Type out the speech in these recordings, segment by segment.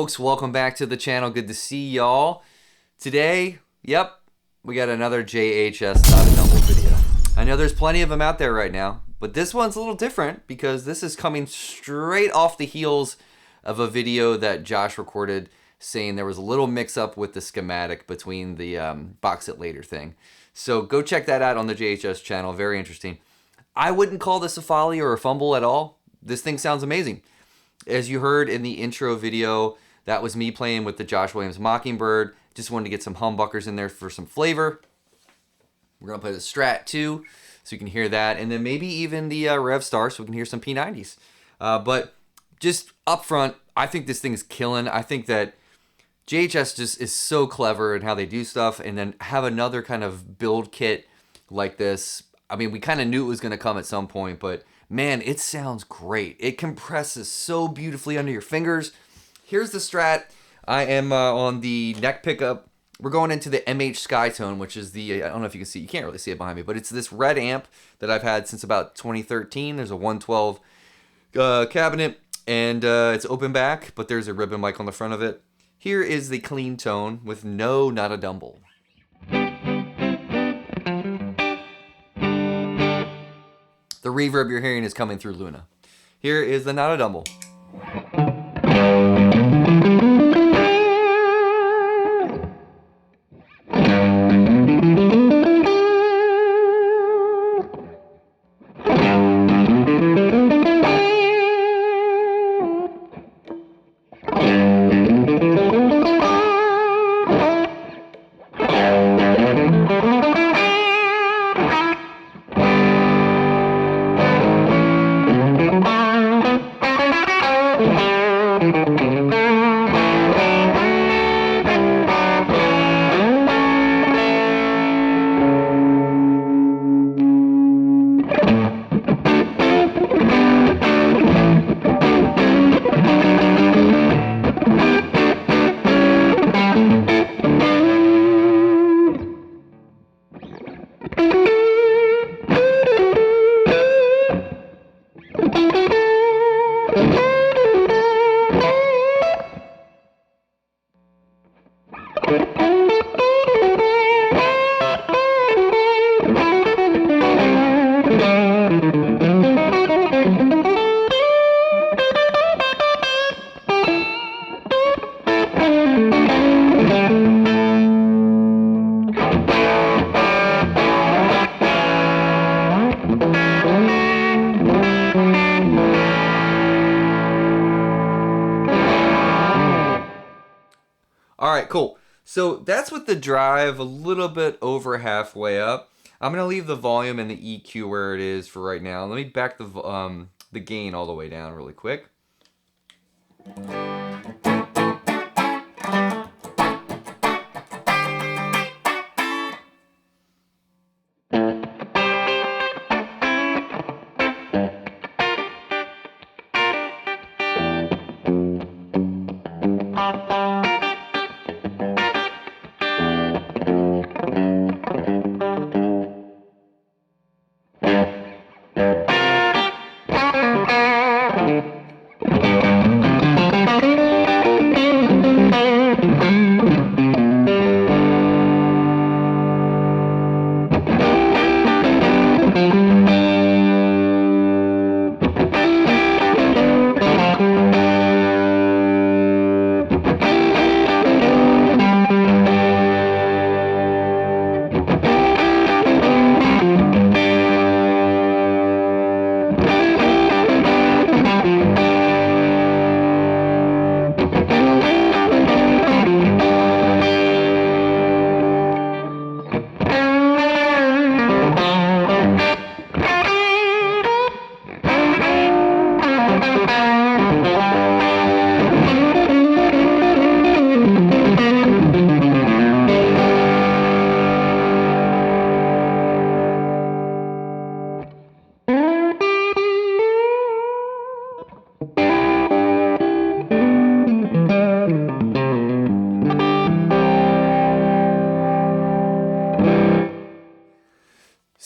folks? Welcome back to the channel. Good to see y'all. Today, we got another JHS Notadumble video. I know there's plenty of them out there right now, but this one's a little different because this is coming straight off the heels of a video that Josh recorded saying there was a little mix-up with the schematic between the box it later thing. So go check that out on the JHS channel. Very interesting. I wouldn't call this a folly or a fumble at all. This thing sounds amazing. As you heard in the intro video, that was me playing with the Josh Williams Mockingbird. Just wanted to get some humbuckers in there for some flavor. We're going to play the Strat too, so you can hear that. And then maybe even the Rev Star, so we can hear some P90s. But just up front, I think this thing is killing. I think that JHS just is so clever in how they do stuff. And then have another kind of build kit like this. I mean, we kind of knew it was going to come at some point, but man, it sounds great. It compresses so beautifully under your fingers. Here's the Strat. I am on the neck pickup. We're going into the MH Skytone, which is the, I don't know if you can see, you can't really see it behind me, but it's this red amp that I've had since about 2013. There's a 112 cabinet, and it's open back, but there's a ribbon mic on the front of it. Here is the clean tone with no Notadumble. The reverb you're hearing is coming through Luna. Here is the Notadumble. Alright, cool. So that's with the drive a little bit over halfway up. I'm going to leave the volume and the EQ where it is for right now. Let me back the gain all the way down really quick.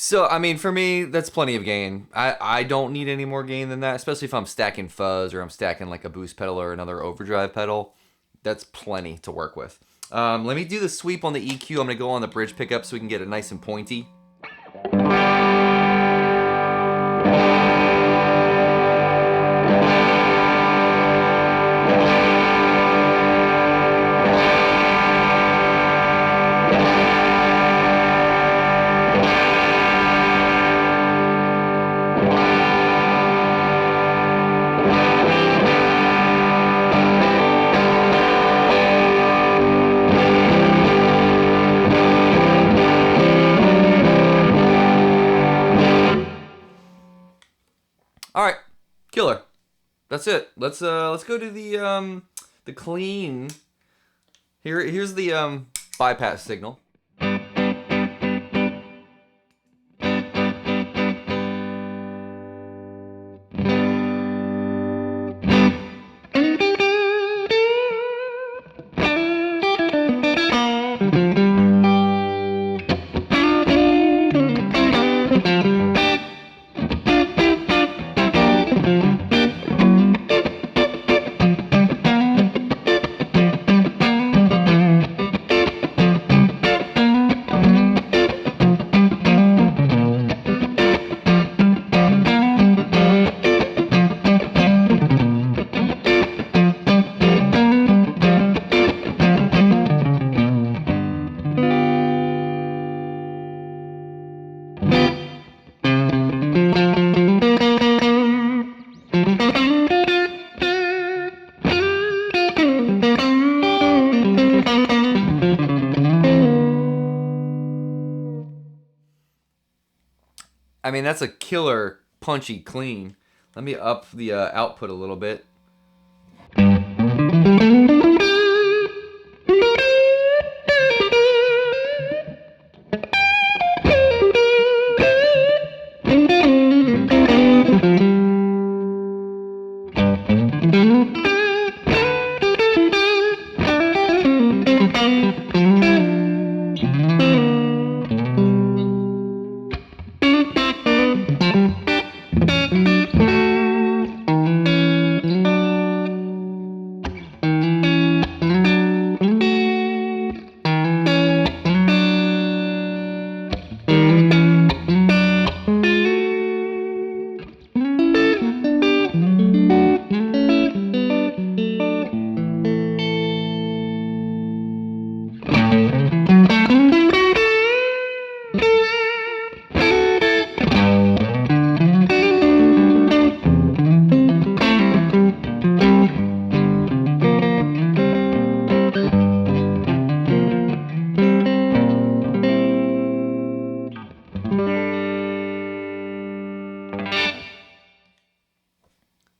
So, I mean, for me, that's plenty of gain. I don't need any more gain than that, especially if I'm stacking fuzz or I'm stacking like a boost pedal or another overdrive pedal. That's plenty to work with. Let me do the sweep on the EQ. I'm going to go on the bridge pickup so we can get it nice and pointy. All right, killer. That's it. Let's go to the clean. Here's the bypass signal. I mean, that's a killer, punchy clean. Let me up the output a little bit.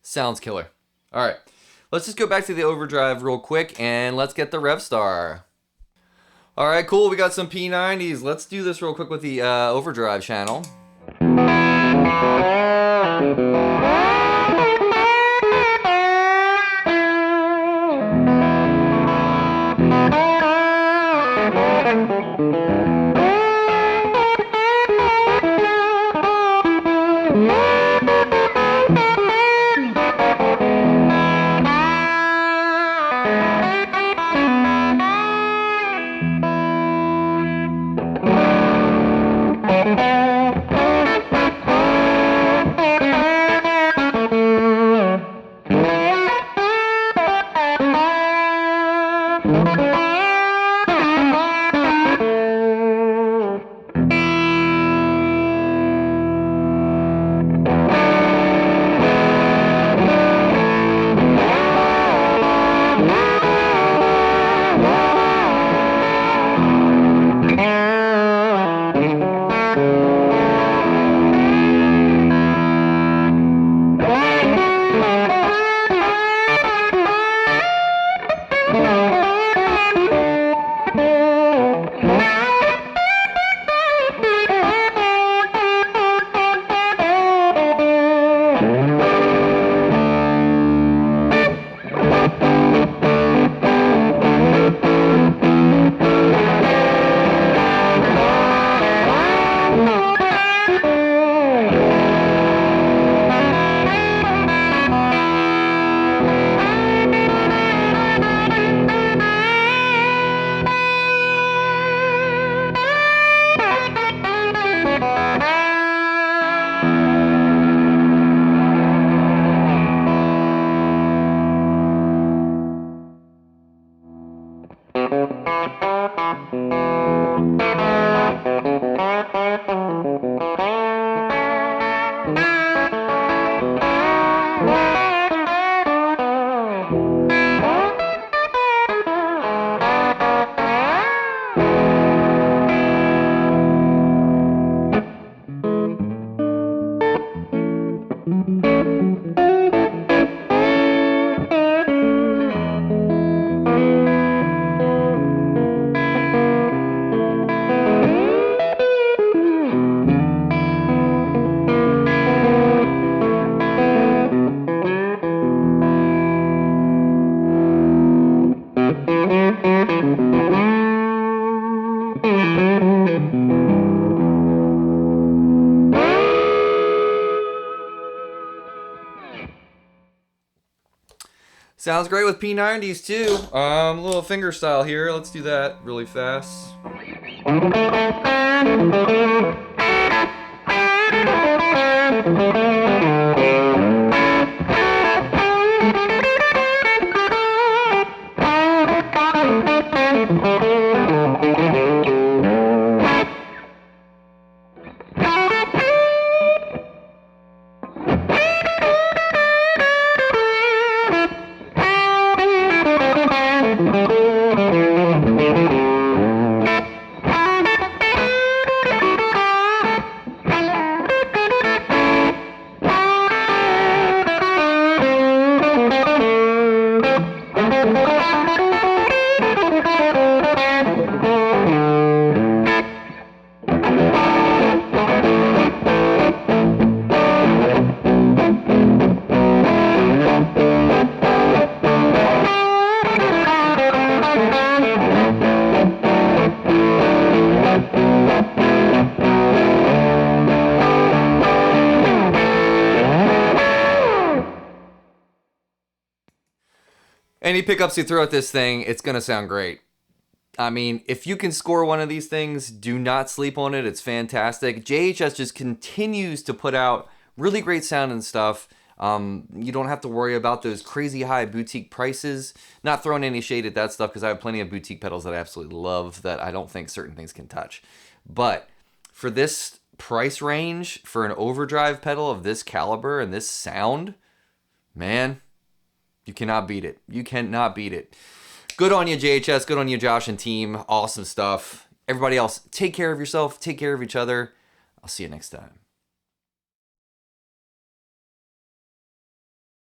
Sounds killer. All right, let's just go back to the overdrive real quick and let's get the rev star. All right, cool. We got some P90s. Let's do this real quick with the overdrive channel. Sounds great with P90s too. A little finger style here. Let's do that really fast. Any pickups you throw at this thing, it's going to sound great. I mean, if you can score one of these things, do not sleep on it. It's fantastic. JHS just continues to put out really great sound and stuff. You don't have to worry about those crazy high boutique prices. Not throwing any shade at that stuff because I have plenty of boutique pedals that I absolutely love that I don't think certain things can touch. But for this price range, for an overdrive pedal of this caliber and this sound, man, you cannot beat it. You cannot beat it. Good on you, JHS. Good on you, Josh and team. Awesome stuff. Everybody else, take care of yourself. Take care of each other. I'll see you next time.